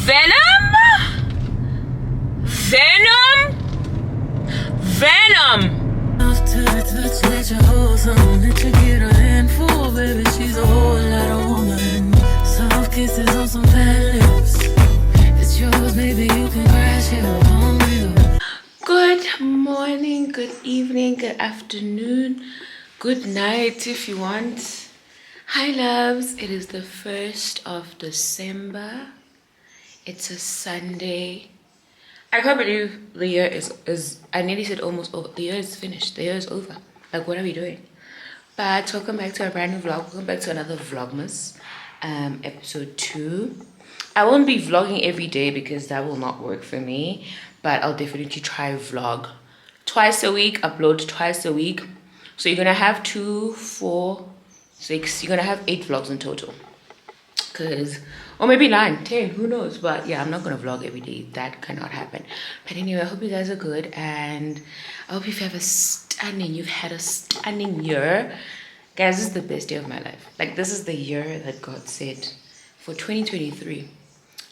Venom? Venom? Venom! To the touch, let your hold on, let you get a handful, baby. She's a whole lot of woman. Soft kisses on some fat lips. It's yours, baby. You can crash it on me. Good morning, good evening, good afternoon, good night if you want. Hi loves, it is the 1st of December. It's a Sunday. I can't believe the year is I nearly said almost over. The year is finished. The year is over. Like, what are we doing? But welcome back to a brand new vlog. Welcome back to another Vlogmas, episode 2. I won't be vlogging every day because that will not work for me. But I'll definitely try vlog twice a week, upload twice a week. So you're gonna have 2, 4, 6. You're gonna have 8 vlogs in total. Or maybe 9, 10, who knows? But yeah, I'm not gonna vlog every day. That cannot happen. But anyway, I hope you guys are good, and I hope you've had a stunning year. Guys, this is the best year of my life. Like, this is the year that God said, for 2023,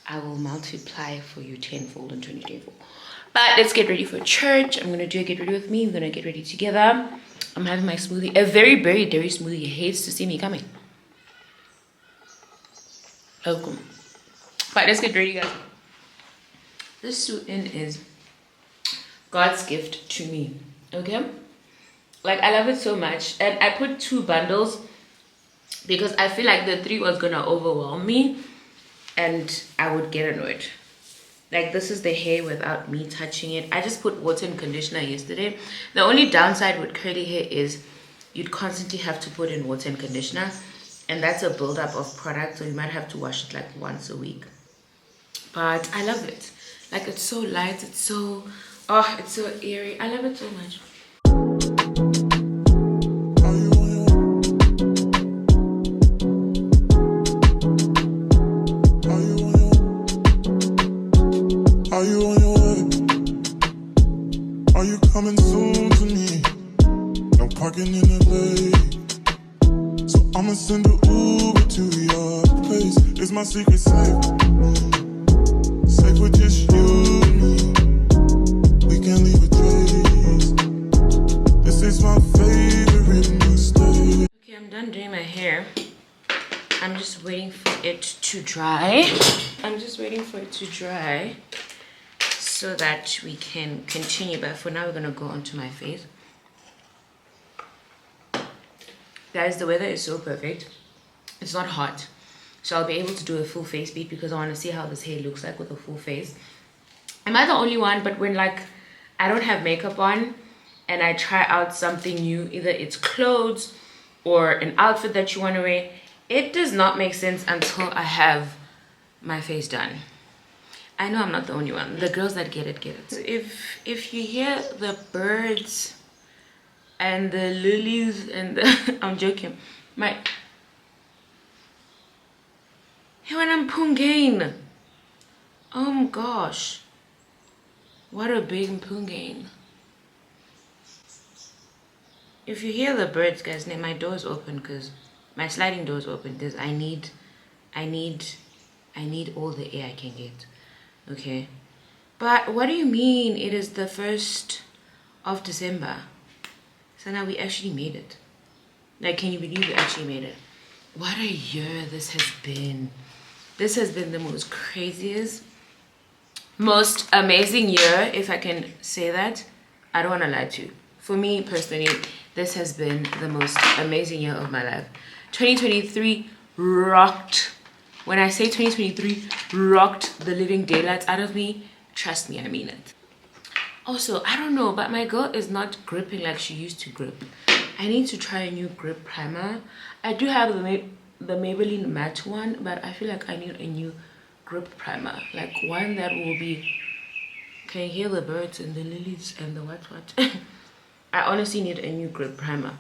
I will multiply for you tenfold in 2024. But let's get ready for church. I'm gonna do a get ready with me. We're gonna get ready together. I'm having my smoothie, a very berry dairy smoothie. He hates to see me coming. Welcome. But let's get ready, guys. This suit-in is God's gift to me. Okay? Like, I love it so much. And I put 2 bundles because I feel like the 3 was gonna overwhelm me and I would get annoyed. Like, this is the hair without me touching it. I just put water and conditioner yesterday. The only downside with curly hair is you'd constantly have to put in water and conditioner. And that's a buildup of product, so you might have to wash it like once a week. But I love it. Like, it's so light, it's so, oh, it's so airy. I love it so much. Are you on your way? Are you coming soon to me? No parking in LA. I'ma send an Uber to your place. It's my secret safe. Safe with just you and me. We can leave a trace. This is my favorite mistake. Okay, I'm done doing my hair. I'm just waiting for it to dry. So that we can continue. But for now, we're gonna go onto my face. Guys, the weather is so perfect. It's not hot, so I'll be able to do a full face beat because I want to see how this hair looks like with a full face. Am I the only one? But when, like, I don't have makeup on and I try out something new, either it's clothes or an outfit that you want to wear, it does not make sense until I have my face done. I know I'm not the only one. The girls that get it, get it. So if you hear the birds and the lilies and the I'm joking. When I'm pungain. Oh my gosh. What a big pungain. If you hear the birds, guys, my door is open because my sliding door is open because I need all the air I can get. Okay. But what do you mean it is the 1st of December? So now we actually made it. Like, can you believe we actually made it? What a year this has been. This has been the most craziest, most amazing year, if I can say that. I don't want to lie to you. For me personally, this has been the most amazing year of my life. 2023 rocked. When I say 2023 rocked the living daylights out of me, trust me, I mean it. Also, I don't know, but my girl is not gripping like she used to grip. I need to try a new grip primer. I do have the Maybelline matte one, but I feel like I need a new grip primer. Like one that will be... Can you hear the birds and the lilies and the what? I honestly need a new grip primer.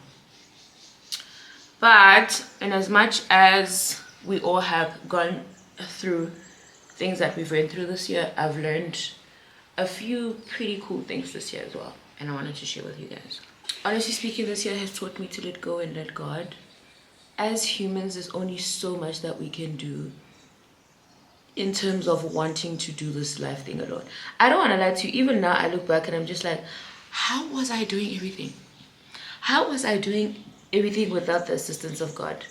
But in as much as we all have gone through things that we've went through this year, I've learned a few pretty cool things this year as well, and I wanted to share with you guys. Honestly speaking, this year has taught me to let go and let God. As humans, there's only so much that we can do in terms of wanting to do this life thing alone. I don't want to lie to you. Even now, I look back and I'm just like, how was I doing everything? How was I doing everything without the assistance of God?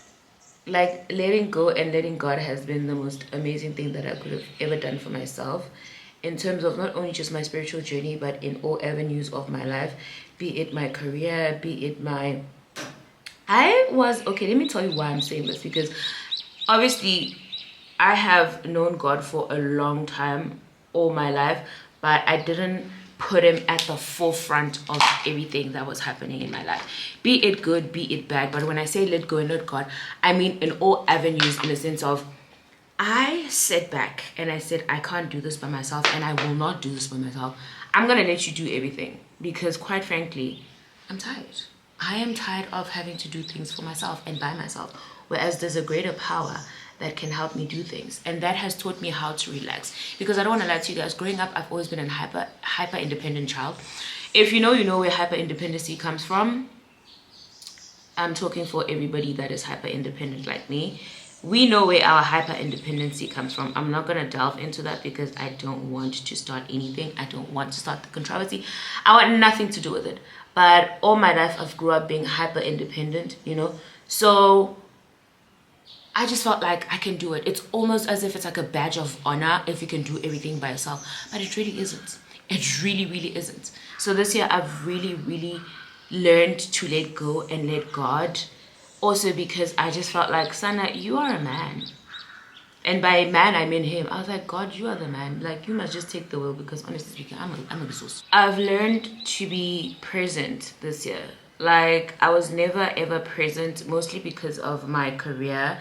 Like, letting go and letting God has been the most amazing thing that I could have ever done for myself, in terms of not only just my spiritual journey, but in all avenues of my life, be it my career, be it my... Okay, let me tell you why I'm saying this, because obviously I have known God for a long time, all my life, but I didn't put him at the forefront of everything that was happening in my life, be it good, be it bad. But when I say let go and let God, I mean in all avenues, in the sense of, I sat back and I said, I can't do this by myself, and I will not do this by myself. I'm gonna let you do everything, because quite frankly, I'm tired. I am tired of having to do things for myself and by myself, whereas there's a greater power that can help me do things, and that has taught me how to relax. Because I don't want to lie to you guys, growing up, I've always been a hyper independent child. If you know, you know where hyper independency comes from. I'm talking for everybody that is hyper independent like me. We know where our hyper independency comes from. I'm not going to delve into that because I don't want to start anything. I don't want to start the controversy. I want nothing to do with it. But all my life I've grew up being hyper independent, you know. So I just felt like I can do it. It's almost as if it's like a badge of honor if you can do everything by yourself. But it really isn't. It really, really isn't. So this year I've really, really learned to let go and let God. Also because I just felt like, Sana, you are a man. And by man, I mean him. I was like, God, you are the man. Like, you must just take the wheel, because honestly speaking, I'm a resource. I've learned to be present this year. Like, I was never ever present, mostly because of my career.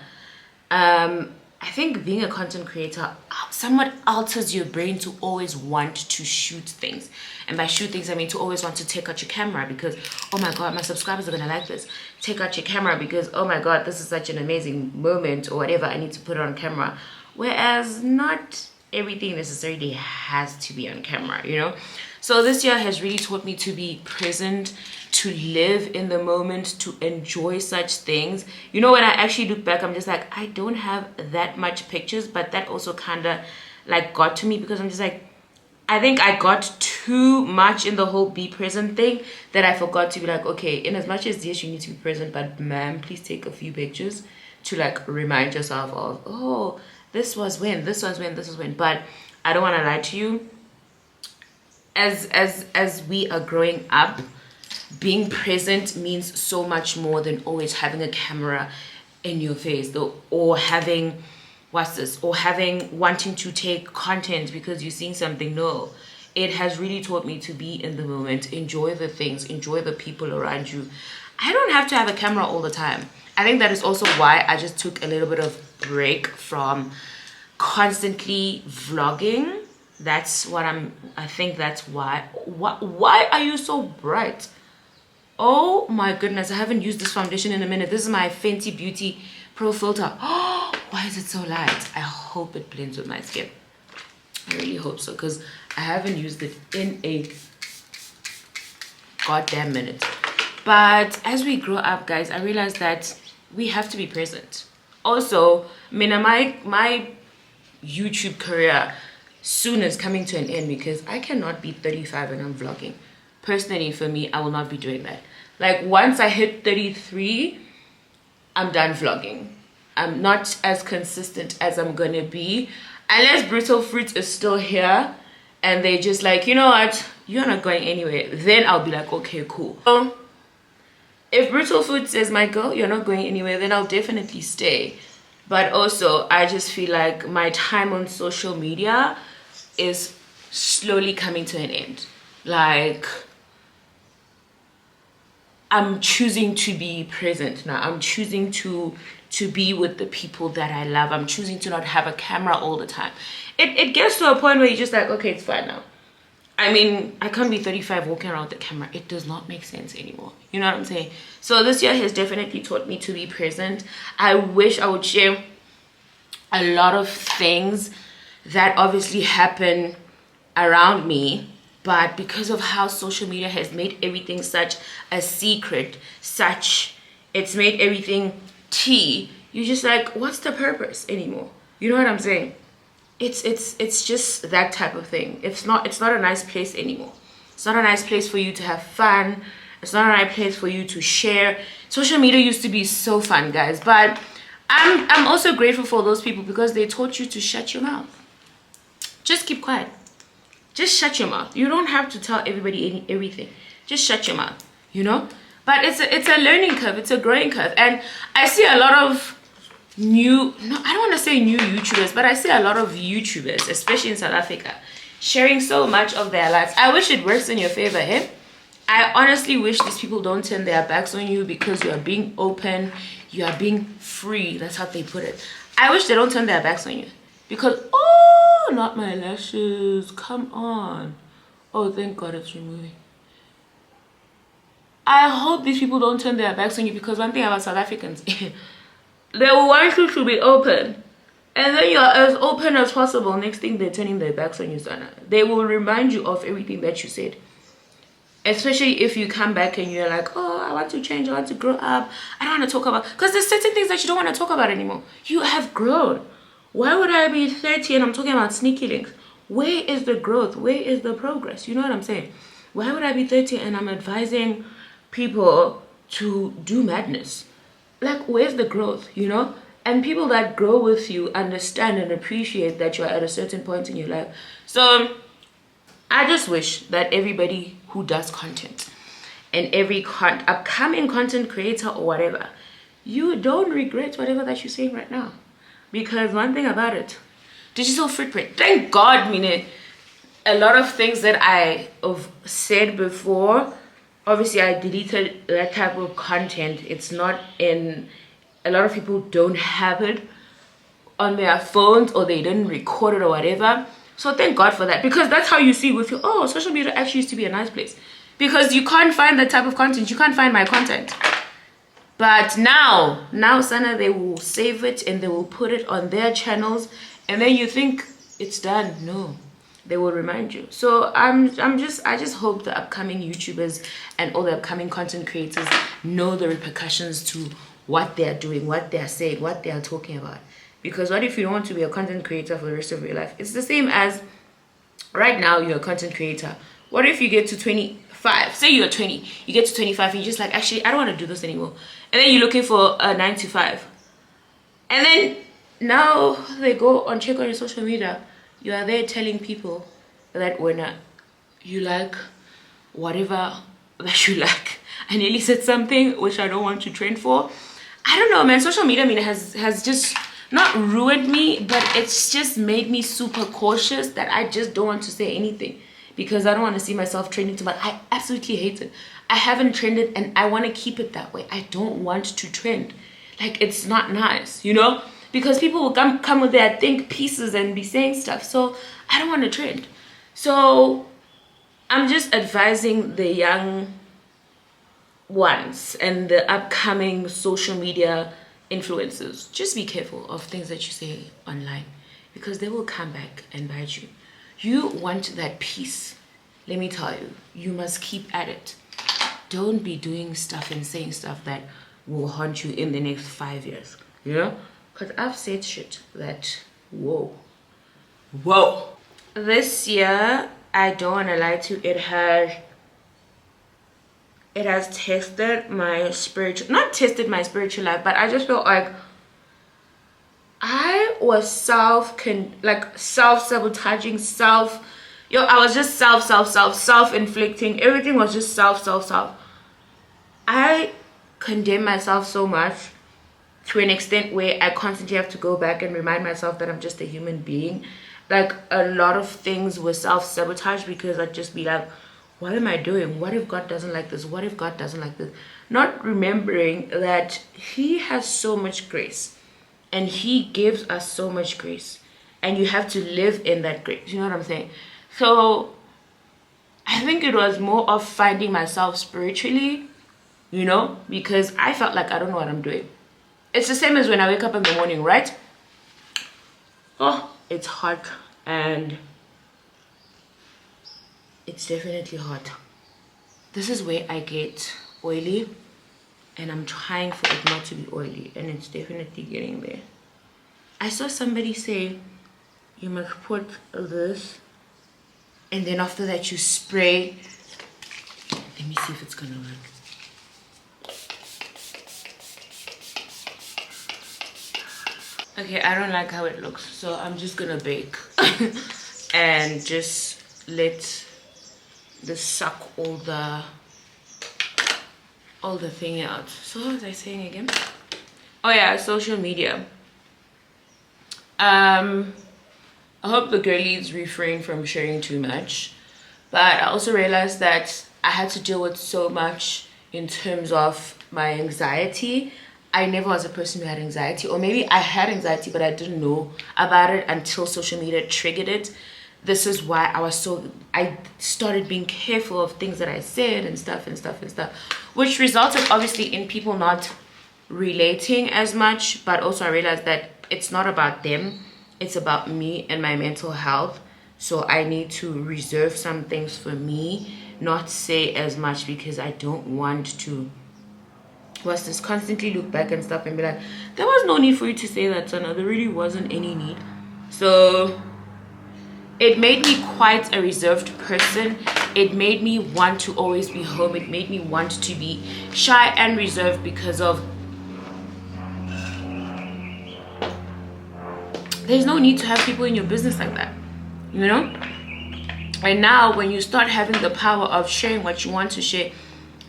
I think being a content creator somewhat alters your brain to always want to shoot things. And by shoot things, I mean to always want to take out your camera because, oh my God, my subscribers are going to like this. Take out your camera because, oh my God, this is such an amazing moment or whatever. I need to put it on camera. Whereas not everything necessarily has to be on camera, you know? So this year has really taught me to be present, to live in the moment, to enjoy such things. You know, when I actually look back, I'm just like, I don't have that much pictures, but that also kind of like got to me, because I'm just like, I think I got too much in the whole be present thing that I forgot to be like, okay, in as much as yes, you need to be present, but ma'am, please take a few pictures to like remind yourself of, oh, this was when, this was when, this was when. But I don't want to lie to you. As we are growing up, being present means so much more than always having a camera in your face, though, or having wanting to take content because you're seeing something. No, it has really taught me to be in the moment, enjoy the things, enjoy the people around you. I don't have to have a camera all the time. I think that is also why I just took a little bit of break from constantly vlogging. That's what I think that's why. Why are you so bright? Oh my goodness, I haven't used this foundation in a minute. This is my Fenty Beauty Pro Filter. Oh, why is it so light? I hope it blends with my skin. I really hope so, because I haven't used it in a goddamn minute. But as we grow up, guys, I realized that we have to be present. Also, I mean, my YouTube career soon is coming to an end, because I cannot be 35 and I'm vlogging. Personally, for me, I will not be doing that. Like, once I hit 33, I'm done vlogging. I'm not as consistent as I'm gonna be, unless Brittle Fruit is still here and they just like, you know what, you're not going anywhere. Then I'll be like, okay, cool. So if Brittle Fruit says, my girl, you're not going anywhere, then I'll definitely stay. But also, I just feel like my time on social media is slowly coming to an end. Like, I'm choosing to be present now. I'm choosing to be with the people that I love. I'm choosing to not have a camera all the time. It gets to a point where you're just like, okay, it's fine now. I mean, I can't be 35 walking around with the camera. It does not make sense anymore. You know what I'm saying? So this year has definitely taught me to be present. I wish I would share a lot of things that obviously happen around me, but because of how social media has made everything such a secret, it's made everything tea, you're just like, what's the purpose anymore? You know what I'm saying? it's just that type of thing. It's not a nice place anymore. It's not a nice place for you to have fun. It's not a nice place for you to share. Social media used to be so fun, guys, but I'm also grateful for those people because they taught you to shut your mouth. Just keep quiet. Just shut your mouth. You don't have to tell everybody everything. Just shut your mouth, you know. But it's a learning curve. It's a growing curve. And I see a lot of I don't want to say new YouTubers, but I see a lot of YouTubers, especially in South Africa, sharing so much of their lives. I wish it works in your favor, eh? I honestly wish these people don't turn their backs on you because you are being open, you are being free. That's how they put it. I wish they don't turn their backs on you because, oh, not my lashes. Come on. Oh, thank God it's removing. I hope these people don't turn their backs on you because one thing about South Africans, they will want you to be open. And then you're as open as possible. Next thing, they're turning their backs on you, Sana. They will remind you of everything that you said. Especially if you come back and you're like, oh, I want to change, I want to grow up, I don't want to talk about, because there's certain things that you don't want to talk about anymore. You have grown. Why would I be 30 and I'm talking about sneaky links? Where is the growth? Where is the progress? You know what I'm saying? Why would I be 30 and I'm advising people to do madness? Like, where's the growth, you know? And people that grow with you understand and appreciate that you're at a certain point in your life. So I just wish that everybody who does content and every upcoming content creator or whatever, you don't regret whatever that you're saying right now. Because one thing about it, digital footprint, thank God, meaning a lot of things that I have said before, obviously I deleted that type of content. It's not in, a lot of people don't have it on their phones or they didn't record it or whatever. So thank God for that, because that's how you see with you, oh, social media actually used to be a nice place, because you can't find that type of content. You can't find my content. But now Sana, they will save it and they will put it on their channels, and then you think it's done. No, they will remind you. So I just hope the upcoming YouTubers and all the upcoming content creators know the repercussions to what they're doing, what they're saying, what they're talking about. Because what if you don't want to be a content creator for the rest of your life? It's the same as right now you're a content creator. What if you get to 25? Say you're 20, you get to 25 and you're just like, actually, I don't want to do this anymore. And then you're looking for a 9 to 5. And then now they go on, check on your social media. You are there telling people that when you like whatever that you like. I nearly said something which I don't want to trend for. I don't know, man. Social media, I mean, has just not ruined me, but it's just made me super cautious that I just don't want to say anything because I don't want to see myself trending too much. I absolutely hate it. I haven't trended and I want to keep it that way. I don't want to trend. Like, it's not nice, you know, because people will come with their think pieces and be saying stuff. So I don't want to trend. So I'm just advising the young ones and the upcoming social media influencers, just be careful of things that you say online because they will come back and bite you. You want that peace, let me tell you, you must keep at it. Don't be doing stuff and saying stuff that will haunt you in the next 5 years, you know, because I've said shit that whoa. This year, I don't want to lie to you, it has tested my spiritual, not tested my spiritual life, but I just felt like I was self-sabotaging, I was just self-inflicting. Everything was just self. I condemn myself so much to an extent where I constantly have to go back and remind myself that I'm just a human being. Like, a lot of things were self-sabotage because I'd just be like, what am I doing? What if God doesn't like this? What if God doesn't like this? Not remembering that He has so much grace and He gives us so much grace, and you have to live in that grace. You know what I'm saying? So I think it was more of finding myself spiritually, you know, because I felt like I don't know what I'm doing. It's the same as when I wake up in the morning, right? Oh, it's hot and it's definitely hot. This is where I get oily, and I'm trying for it not to be oily, and it's definitely getting there. I saw somebody say you must put this, and then after that you spray. Let me see if it's gonna work. Okay, I don't like how it looks, so I'm just gonna bake and just let this suck all the thing out. So what was I saying again? Oh yeah, social media. I hope the girlies refrain from sharing too much, but I also realized that I had to deal with so much in terms of my anxiety. I never was a person who had anxiety, or maybe I had anxiety but I didn't know about it until social media triggered it. This is why I started being careful of things that I said and stuff, which resulted obviously in people not relating as much. But also I realized that it's not about them, it's about me and my mental health. So I need to reserve some things for me, not say as much, because I don't want to constantly look back and stuff and be like, there was no need for you to say that, Sana. There really wasn't any need. So it made me quite a reserved person. It made me want to always be home. It made me want to be shy and reserved because of, there's no need to have people in your business like that, you know? And now when you start having the power of sharing what you want to share,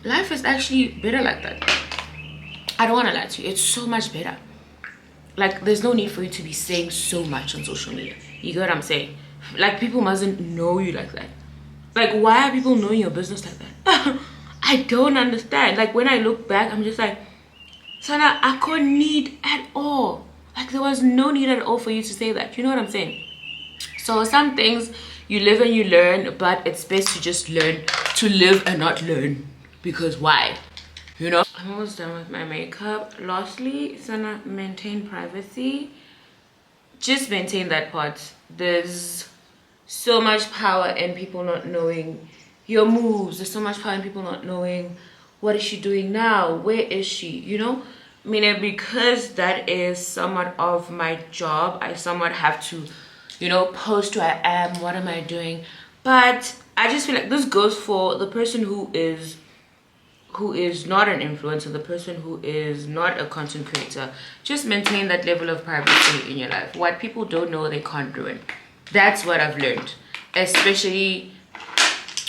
life is actually better like that. I don't want to lie to you, it's so much better. Like, there's no need for you to be saying so much on social media. You get what I'm saying? Like, people mustn't know you like that. Like, why are people knowing your business like that? I don't understand. Like, when I look back, I'm just like, Sana, I couldn't need at all. Like, there was no need at all for you to say that. You know what I'm saying? So some things you live and you learn, but it's best to just learn to live and not learn. Because why? You know? I'm almost done with my makeup. Lastly, Sana, maintain privacy. Just maintain that part. There's so much power in people not knowing your moves. There's so much power in people not knowing what is she doing now, where is she, you know? I mean, because that is somewhat of my job, I somewhat have to, you know, post who I am, what am I doing. But I just feel like this goes for the person who is not an influencer, the person who is not a content creator. Just maintain that level of privacy in your life. What people don't know, they can't ruin. That's what I've learned, especially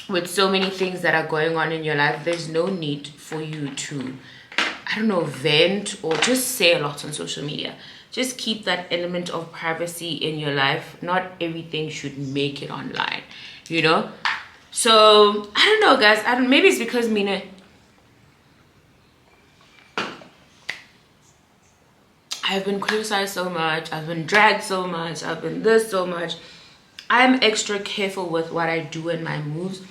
with so many things that are going on in your life. There's no need for you to, I don't know, vent or just say a lot on social media. Just keep that element of privacy in your life. Not everything should make it online, you know? So I don't know, guys. Maybe it's because Mina, I've been criticized so much, I've been dragged so much, I've been this so much. I'm extra careful with what I do and my moves.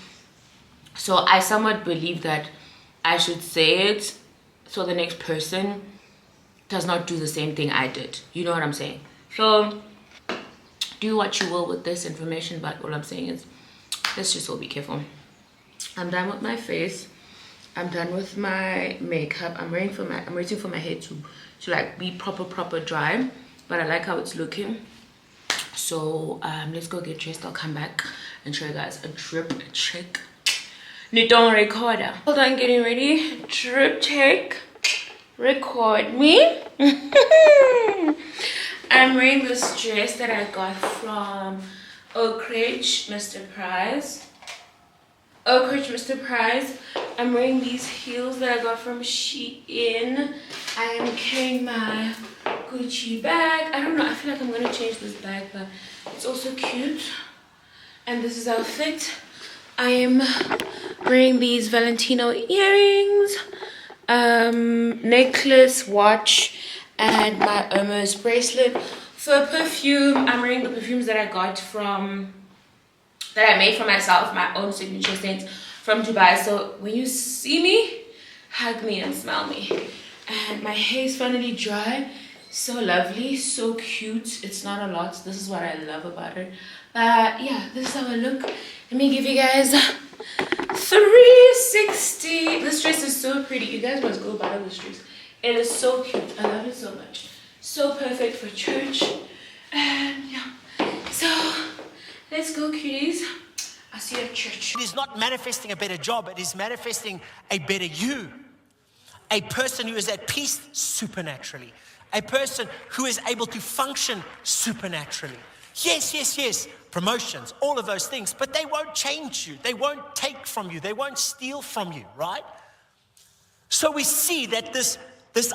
So I somewhat believe that I should say it so the next person does not do the same thing I did. You know what I'm saying? So do what you will with this information, but all I'm saying is let's just all be careful. I'm done with my face. I'm done with my makeup. I'm waiting for my hair to like be proper dry, but I like how it's looking. So let's go get dressed. I'll come back and show you guys a drip check. Don't recorder. Hold on, getting ready. Drip check. Record me. I'm wearing this dress that I got from Oak Ridge, Mr. Price. I'm wearing these heels that I got from Shein. I am carrying my Gucci bag. I don't know, I feel like I'm gonna change this bag, but it's also cute. And this is our outfit. I am wearing these Valentino earrings, necklace, watch, and my Hermes bracelet. For perfume, I'm wearing the perfumes that I got from, that I made for myself, my own signature scents from Dubai. So when you see me, hug me and smell me. And my hair is finally dry. So lovely, so cute. It's not a lot. This is what I love about it. Yeah, this is how I look. Let me give you guys 360. This dress is so pretty. You guys must go buy this dress. It is so cute. I love it so much. So perfect for church. And yeah. So Let's go, cuties. I'll see you at church. It is not manifesting a better job. It is manifesting a better you. A person who is at peace supernaturally. A person who is able to function supernaturally. Yes. Promotions, all of those things, but they won't change you. They won't take from you. They won't steal from you, right? So we see that this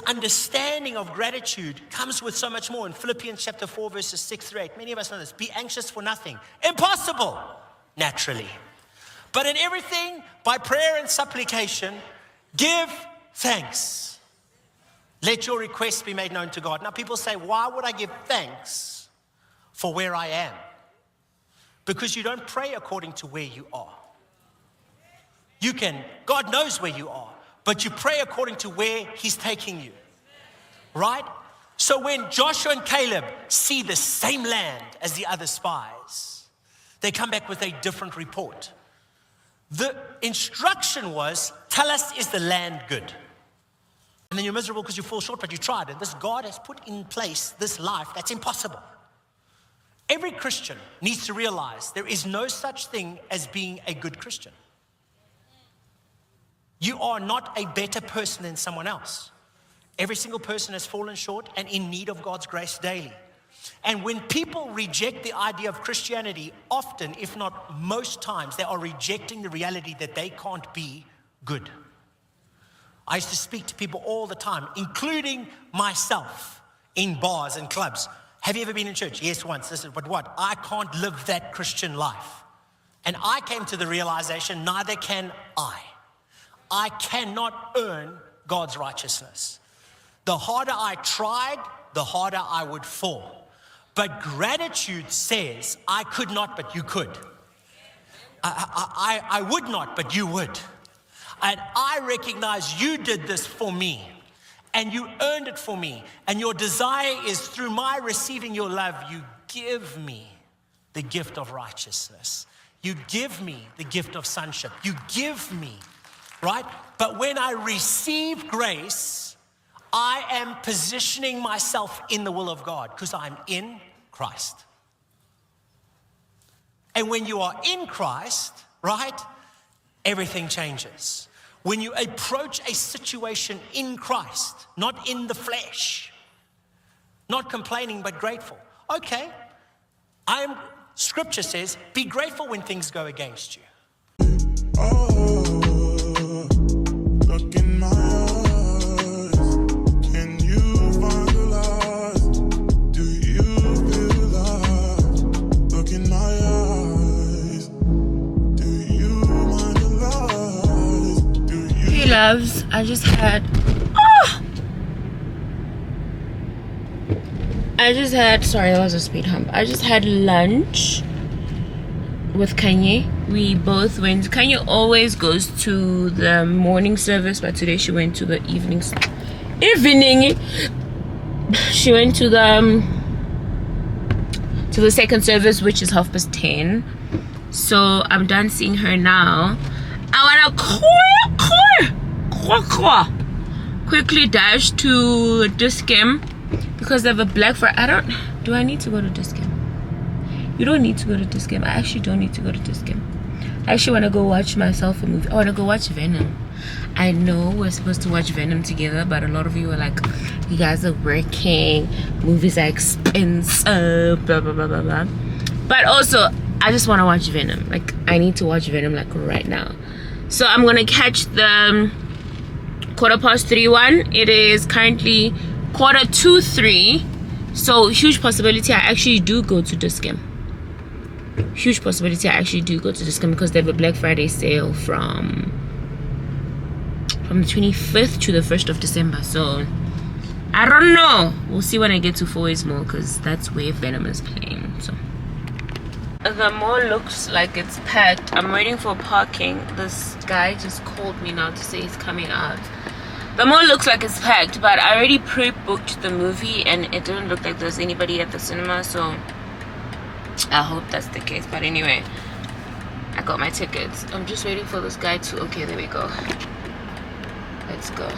understanding of gratitude comes with so much more. In Philippians chapter 4, verses 6 through 8, many of us know this. Be anxious for nothing. Impossible, naturally. But in everything, by prayer and supplication, give thanks. Let your requests be made known to God. Now people say, why would I give thanks for where I am? Because you don't pray according to where you are. God knows where you are, but you pray according to where He's taking you, right? So when Joshua and Caleb see the same land as the other spies, they come back with a different report. The instruction was, tell us, is the land good? And then you're miserable because you fall short, but you tried. And this God has put in place this life that's impossible. Every Christian needs to realize there is no such thing as being a good Christian. You are not a better person than someone else. Every single person has fallen short and in need of God's grace daily. And when people reject the idea of Christianity, often, if not most times, they are rejecting the reality that they can't be good. I used to speak to people all the time, including myself, in bars and clubs. Have you ever been in church? Yes, once. But what? I can't live that Christian life. And I came to the realization, neither can I. I cannot earn God's righteousness. The harder I tried, the harder I would fall. But gratitude says, I could not, but you could. I would not, but you would. And I recognize you did this for me. And you earned it for me. And your desire is through my receiving your love, you give me the gift of righteousness. You give me the gift of sonship. You give me, right? But when I receive grace, I am positioning myself in the will of God because I'm in Christ. And when you are in Christ, right, everything changes. When you approach a situation in Christ, not in the flesh, not complaining but grateful. Okay, Scripture says, be grateful when things go against you. Oh, look in my eyes. Can you find the light? Do you feel alive? Look in my eyes. Do you mind the lies? Do you? Hey loves, sorry, that was a speed hump. I just had lunch with Kanye. We both went. Kanye always goes to the morning service, but today she went to the evening. She went to the second service, which is 10:30. So I'm done seeing her now. I wanna quickly dash to Discam because they have a Black Friday. Do I need to go to Discam? You don't need to go to Discam. I actually don't need to go to Discam. I actually want to go watch myself a movie. I want to go watch Venom. I know we're supposed to watch Venom together, but a lot of you are like, you guys are working, movies are expensive, blah blah blah blah blah. But also, I just want to watch Venom. Like, I need to watch Venom like right now. So I'm gonna catch the 3:15 one. It is currently 2:45. So huge possibility I actually do go to Discam. Huge possibility I actually do go to Discam because they have a Black Friday sale from the 25th to the 1st of December. So I don't know. We'll see when I get to 4A's Mall because that's where Venom is playing. So the mall looks like it's packed. I'm waiting for parking. This guy just called me now to say he's coming out. The mall looks like it's packed, but I already pre-booked the movie and it didn't look like there's anybody at the cinema, so I hope that's the case. But anyway, I got my tickets. I'm just waiting for this guy to... Okay, there we go. Let's go.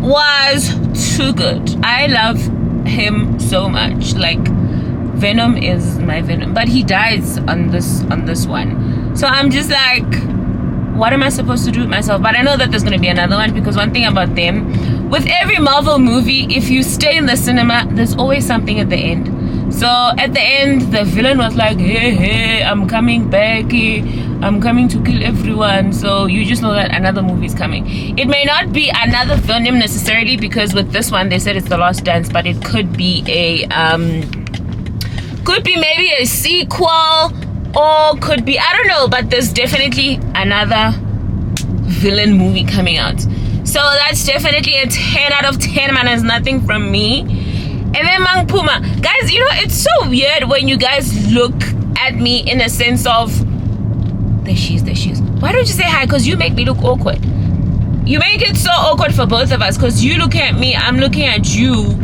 was too good. I love him so much. Like, Venom is my Venom, but he dies on this one. So I'm just like, what am I supposed to do with myself? But I know that there's going to be another one, because one thing about them, with every Marvel movie, if you stay in the cinema, there's always something at the end. So at the end, the villain was like, hey, I'm coming back, I'm coming to kill everyone. So you just know that another movie is coming. It may not be another Venom necessarily, because with this one they said it's the last dance, but it could be maybe a sequel, or could be, I don't know, but there's definitely another villain movie coming out. So that's definitely a 10 out of 10, man. It's nothing from me. And then Mang Puma, guys, you know, it's so weird when you guys look at me in a sense of, there she is. Why don't you say hi? Because you make me look awkward. You make it so awkward for both of us, because you looking at me, I'm looking at you,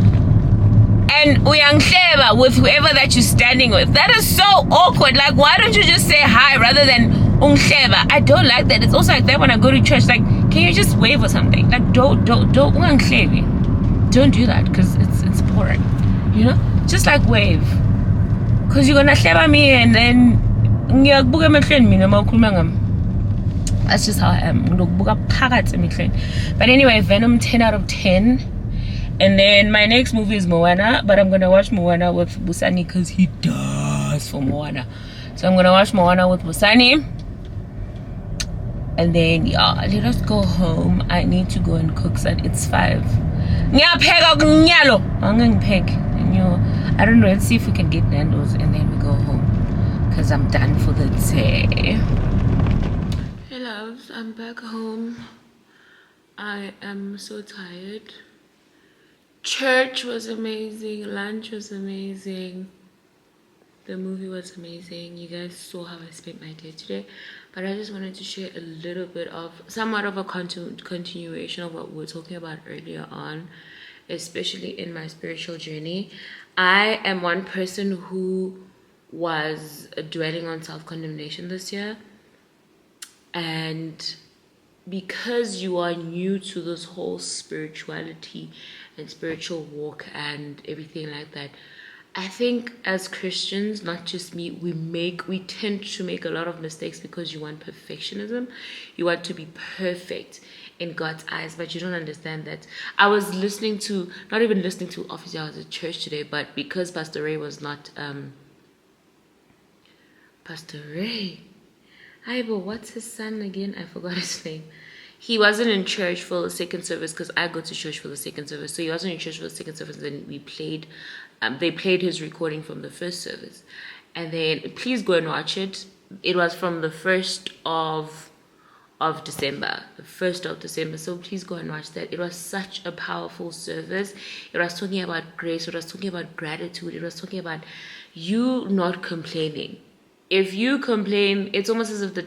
and uyanghleba with whoever that you're standing with. That is so awkward. Like, why don't you just say hi rather than ungleba? I don't like that. It's also like that when I go to church. Like, can you just wave or something? Like, don't unghlebe. Don't do that, because it's boring. You know, just like wave. Because you're gonna hleba me and then ngiyakubuka emehlweni mina mawukhuluma ngami. That's just how I am. Ngizokubuka phakathi emehlweni. But anyway, Venom 10 out of 10. And then my next movie is Moana, but I'm gonna watch Moana with Busani because he does for Moana. So I'm gonna watch Moana with Busani. And then yeah, let us go home. I need to go and cook. It's 5. I don't know. Let's see if we can get Nando's and then we go home, because I'm done for the day. Hey loves, I'm back home. I am so tired. Church was amazing, lunch was amazing, the movie was amazing. You guys saw how I spent my day today, but I just wanted to share a little bit of somewhat of a continuation of what we were talking about earlier on, especially in my spiritual journey. I am one person who was dwelling on self-condemnation this year, and because you are new to this whole spirituality and spiritual walk and everything like that, I think as Christians, not just me, we tend to make a lot of mistakes because you want perfectionism. You want to be perfect in God's eyes, but you don't understand that. I was not even listening to, obviously I was at church today, but because Pastor Ray was not, Pastor Ray, but what's his son again? I forgot his name. He wasn't in church for the second service, because I go to church for the second service. So he wasn't in church for the second service. Then they played his recording from the first service. And then please go and watch it. It was from the 1st of December. The 1st of December. So please go and watch that. It was such a powerful service. It was talking about grace. It was talking about gratitude. It was talking about you not complaining. If you complain, it's almost as if the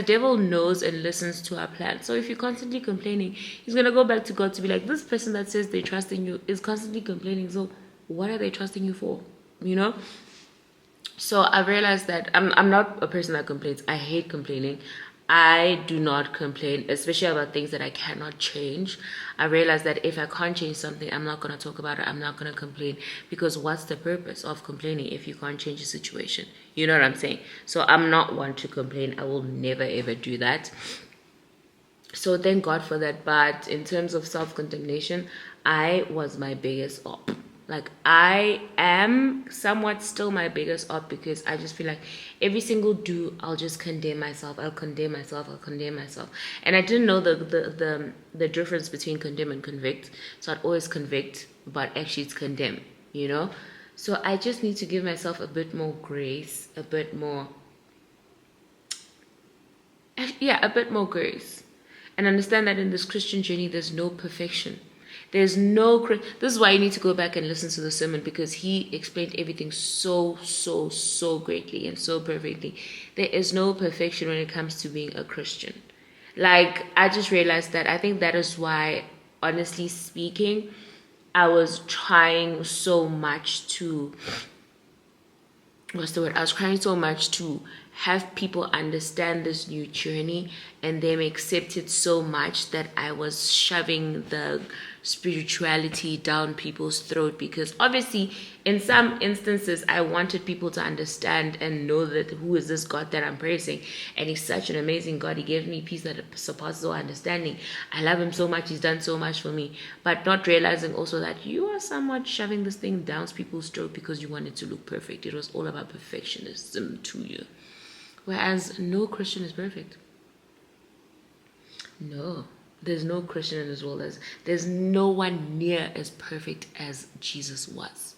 devil knows and listens to our plan. So if you're constantly complaining, he's going to go back to God to be like, this person that says they trust in you is constantly complaining. So what are they trusting you for? You know? So I realized that I'm not a person that complains. I hate complaining. I do not complain, especially about things that I cannot change. I realized that if I can't change something, I'm not going to talk about it. I'm not going to complain, because what's the purpose of complaining if you can't change the situation? You know what I'm saying? So I'm not one to complain. I will never ever do that. So thank God for that. But in terms of self-condemnation, I was my biggest op. Like, I am somewhat still my biggest op, because I just feel like every single do, I'll just condemn myself. I'll condemn myself. And I didn't know the difference between condemn and convict. So I'd always convict, but actually it's condemn, you know? So I just need to give myself a bit more grace, a bit more grace. And understand that in this Christian journey, there's no perfection. This is why you need to go back and listen to the sermon, because he explained everything so greatly and so perfectly. There is no perfection when it comes to being a Christian. Like, I just realized that. I think that is why, honestly speaking, I was trying so much to, I was trying so much to have people understand this new journey and them accept it so much that I was shoving the spirituality down people's throat, because obviously in some instances I wanted people to understand and know that who is this God that I'm praising, and he's such an amazing God. He gave me peace that surpasses all understanding. I love him so much, he's done so much for me, but not realizing also that you are somewhat shoving this thing down people's throat because you want it to look perfect. It was all about perfectionism to you, whereas no Christian is perfect. No, there's no Christian in this world. There's no one near as perfect as Jesus was.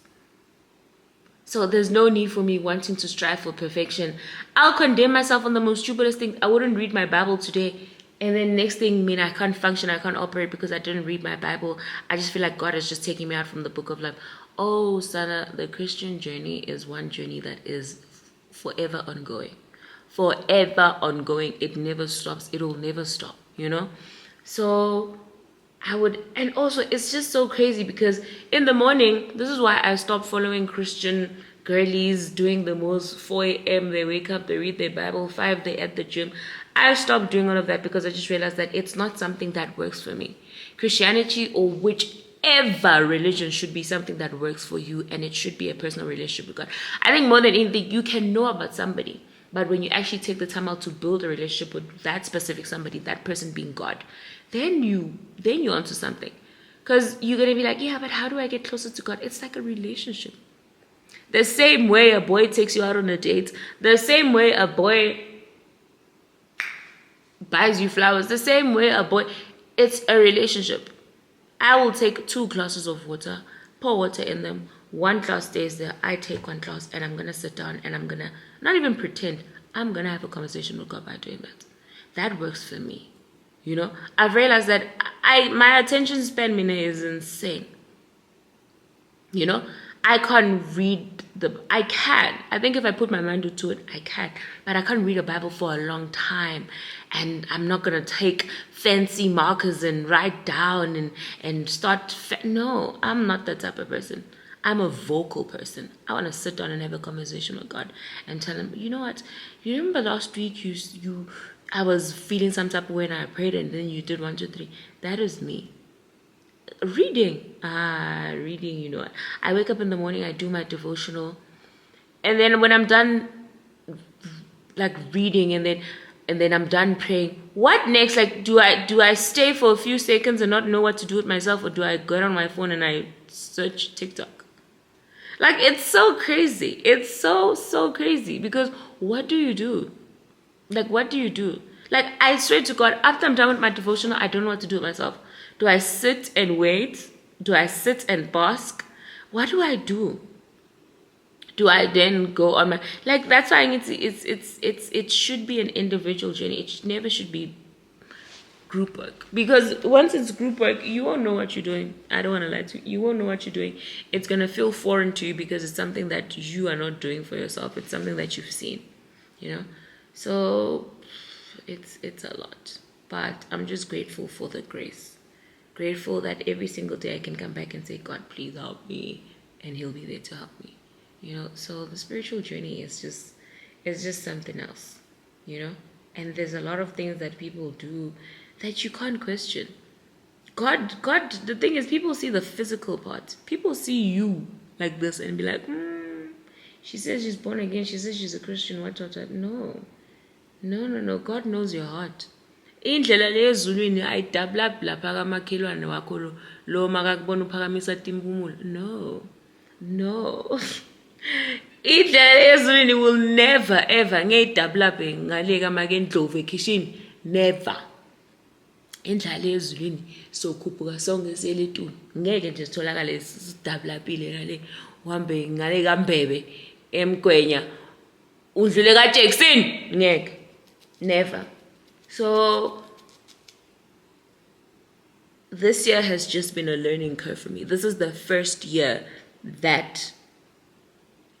So there's no need for me wanting to strive for perfection. I'll condemn myself on the most stupidest thing. I wouldn't read my Bible today, and then next thing I can't function, I can't operate because I didn't read my Bible. I just feel like God is just taking me out from the book of life. Oh, Sana, the Christian journey is one journey that is forever ongoing. Forever ongoing. It never stops. It'll never stop, So and also it's just so crazy because in the morning, this is why I stopped following Christian girlies doing the most 4 a.m. They wake up, they read their Bible, 5 they at the gym. I stopped doing all of that because I just realized that it's not something that works for me. Christianity or whichever religion should be something that works for you, and it should be a personal relationship with God. I think more than anything, you can know about somebody, but when you actually take the time out to build a relationship with that specific somebody, that person being God, then you're onto something. Because you're going to be like, yeah, but how do I get closer to God? It's like a relationship. The same way a boy takes you out on a date, the same way a boy buys you flowers, the same way it's a relationship. I will take 2 glasses of water, pour water in them. 1 glass stays there. I take 1 glass and I'm going to sit down and I'm going to not even pretend. I'm going to have a conversation with God by doing that. That works for me. I've realized that my attention span is insane. I can't read I can. I think if I put my mind to it, I can. But I can't read a Bible for a long time. And I'm not going to take fancy markers and write down and start. No, I'm not that type of person. I'm a vocal person. I want to sit down and have a conversation with God and tell him, you know what? You remember last week I was feeling some type of way and I prayed and then you did 1, 2, 3. That is me. Reading, what? I wake up in the morning, I do my devotional, and then when I'm done, like reading, and then I'm done praying. What next? Like, do I stay for a few seconds and not know what to do with myself, or do I get on my phone and I search TikTok? Like, it's so crazy. It's so crazy because what do you do? Like, what do you do? Like, I swear to God, after I'm done with my devotional, I don't know what to do with myself. Do I sit and wait? Do I sit and bask? What do I do? Do I then go on my that's why it should be an individual journey. It never should be group work, because once it's group work, you won't know what you're doing. I don't want to lie to you. You won't know what you're doing. It's gonna feel foreign to you because it's something that you are not doing for yourself. It's something that you've seen, So it's a lot, but I'm just grateful for the grace. Grateful that every single day I can come back and say, God, please help me, and he'll be there to help me. So the spiritual journey is just something else, and there's a lot of things that people do that you can't question. God, the thing is, people see the physical part. People see you like this and be like, she says she's born again, she says she's a Christian, what. No, God knows your heart. Indlela le ezulwini ayidevelop lapha kamakhelwane wakho lo makakubona uphakamisa timpumulo. No. Indlela le ezulwini will never ever ngeyidevelop ngale kamakendlovu ekhishini. Never. Indlela le ezulwini sokhuphuka sonke seletuni. Ngeke nje sitholakale sidevelopile ngale uhambe ngale kaMbebe emgwenya undlule kaJackson. Ngeke. Never. So this year has just been a learning curve for me. This is the first year that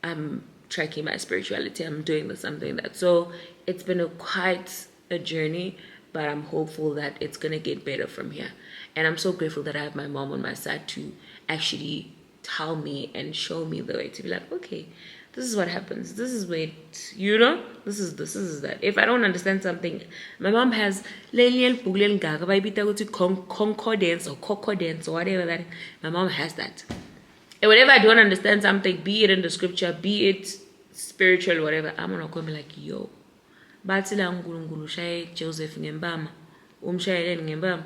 I'm tracking my spirituality. I'm doing this, I'm doing that. So it's been quite a journey, but I'm hopeful that it's going to get better from here. And I'm so grateful that I have my mom on my side to actually tell me and show me the way, to be like, okay, This is what happens. This is where you know. This is that. If I don't understand something, my mom has concordance or concordance or whatever that. My mom has that. And whenever I don't understand something, be it in the scripture, be it spiritual, whatever, I'm gonna come like, yo, batila ngulungulu shaye Joseph ngembama, umshayeleni ngembama.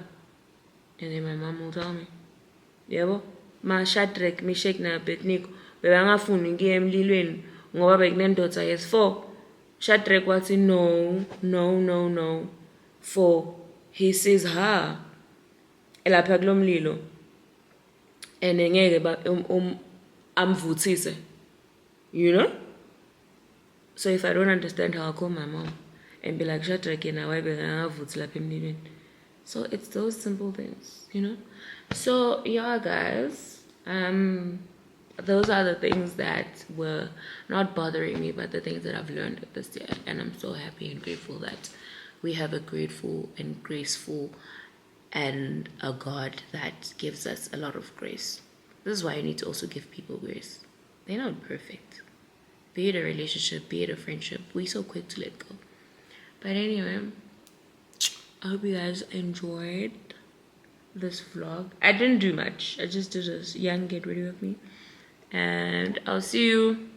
And then my mom will tell me, yebo, ma Shadrach, Meshach na Abednego, bebangafuni ngiye emlilweni ngoba bekunendoda yes4. Shadrach wathi no. For he says ha elapha kulomlilo. And ngeke ba amvuthise. You know? So if I don't understand how I call my mom and be like Shadrach and why bengavuthi lapha emlilweni. So it's those simple things, you know? So yeah, guys, those are the things that were not bothering me, but the things that I've learned this year. And I'm so happy and grateful that we have a grateful and graceful and a God that gives us a lot of grace. This is why you need to also give people grace. They're not perfect. Be it a relationship, be it a friendship, we're so quick to let go. But anyway, I hope you guys enjoyed this vlog. I didn't do much. I just did a young get ready with me. And I'll see you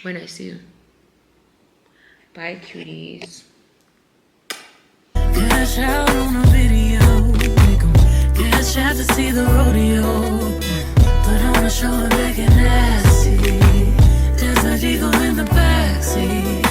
when I see you. Bye, cuties. Cash out on a video. Make 'em cash out to see the rodeo. Put on a show and make it nasty. There's a Eagle in the backseat.